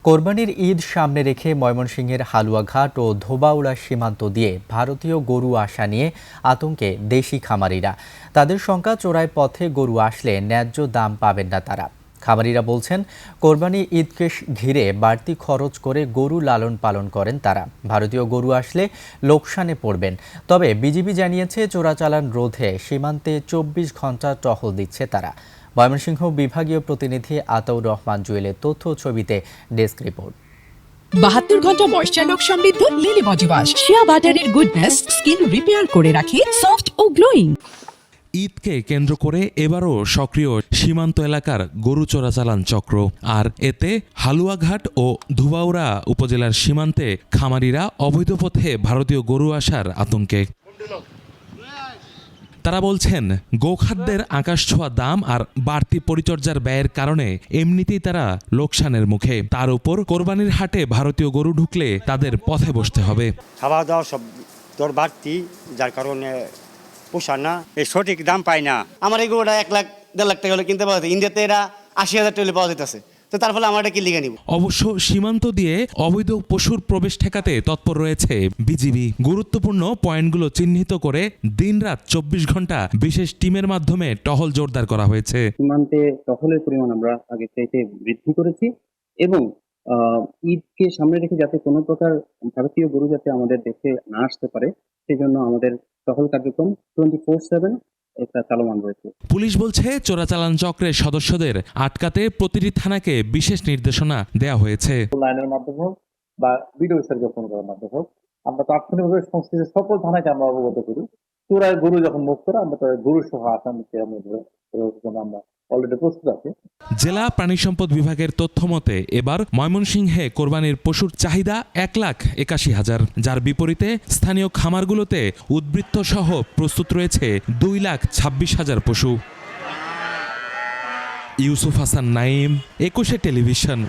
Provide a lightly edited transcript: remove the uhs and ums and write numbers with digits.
কোরবানির ঈদ সামনে রেখে ময়মনসিংহের হালুয়াঘাট ও ধোবাউড়া সীমান্ত দিয়ে ভারতীয় গরু আসা নিয়ে আতঙ্কে দেশি খামারিরা। তাদের শঙ্কা, চোরাই পথে গরু আসলে ন্যায্য দাম পাবেন না তারা। খামারিরা বলছেন, কোরবানি ঈদকে ঘিরে বাড়তি খরচ করে গরু লালন পালন করেন তারা। ভারতীয় গরু আসলে লোকসানে পড়বেন। তবে বিজিবি জানিয়েছে, চোরাচালান রোধে সীমান্তে ২৪ ঘন্টা টহল দিচ্ছে তারা। ময়মনসিংহ বিভাগীয় প্রতিনিধি আতাউর রহমান জুয়েলের তথ্য ছবিতে ডেস্ক রিপোর্ট। ৭২ ঘন্টা ময়েশ্চার লক সমৃদ্ধ লিলি বডি ওয়াশ, শিয়া বাটারের গুডনেস স্কিন রিপেয়ার করে রাখে সফট ও গ্লোয়িং। ঈদকে কেন্দ্র করে এবারও সক্রিয় সীমান্ত এলাকার গরু চোরাচালান চক্র। আর এতে হালুয়াঘাট ও ধোবাউড়া উপজেলার সীমান্তে খামারিরা অবৈধ পথে ভারতীয় গরু আসার আতঙ্কে। তারা বলছেন, গোখাদ্যের আকাশছোঁয়া দাম আর বাড়তি পরিচর্যার ব্যয়ের কারণে এমনিতেই তারা লোকসানের মুখে। তার উপর কোরবানির হাটে ভারতীয় গরু ঢুকলে তাদের পথে বসতে হবে। খাওয়া দাওয়া সব দর বাড়তি, যার কারণে পোষায় না, এই সঠিক দাম পায় না। আমার এই গরুটা ১ লাখ ১.৫ লাখ টাকা হলে কিনতে পাওয়া যায়, ইন্ডিয়াতে এরা ৮০,০০০ টাকা পাওয়া যেতেছে। তো তার ফলে আমার এটা কি লিখে নিব। অবশ্য সীমান্ত দিয়ে অবৈধ পশুর প্রবেশ ঠেকাতে তৎপর রয়েছে বিজিবি। গুরুত্বপূর্ণ পয়েন্টগুলো চিহ্নিত করে দিনরাত ২৪ ঘন্টা বিশেষ টিমের মাধ্যমে টহল জোরদার করা হয়েছে। সীমান্তে টহলের পরিমাণ আমরা আগে চাইতে বৃদ্ধি করেছি এবং ঈদকে সামনে রেখে যাতে কোনো প্রকার ভারতীয় গরু যাতে আমাদের দেশে না আসতে পারে, সেজন্য আমাদের টহল কার্যক্রম 24/7 এটা চালমান রয়েছে। পুলিশ বলছে, চোরাচালান চক্রের সদস্যদের আটকাতে প্রতিটি থানাকে বিশেষ নির্দেশনা দেওয়া হয়েছে। লাইনের মাধ্যমে হোক বা ভিডিও সার্ভিস ফোন করার মাধ্যমে হোক, আমরা তাৎক্ষণিকভাবে সংশ্লিষ্ট সকল থানাকে আমরা অবগত করি। চোরাই গরু যখন মুখ করে আমরা তাদের গরু সহ আসামিকে আমরা অলরেডি প্রস্তুত আছি। জেলা প্রাণী সম্পদ বিভাগের তথ্য মতে এবার ময়মনসিংহে কোরবানির পশুর চাহিদা ১,৮১,০০০, যার বিপরীতে স্থানীয় খামারগুলোতে উদ্বৃত্ত সহ প্রস্তুত রয়েছে ২,২৬,০০০ পশু। ইউসুফ হাসান নাইম, ২১ টেলিভিশন।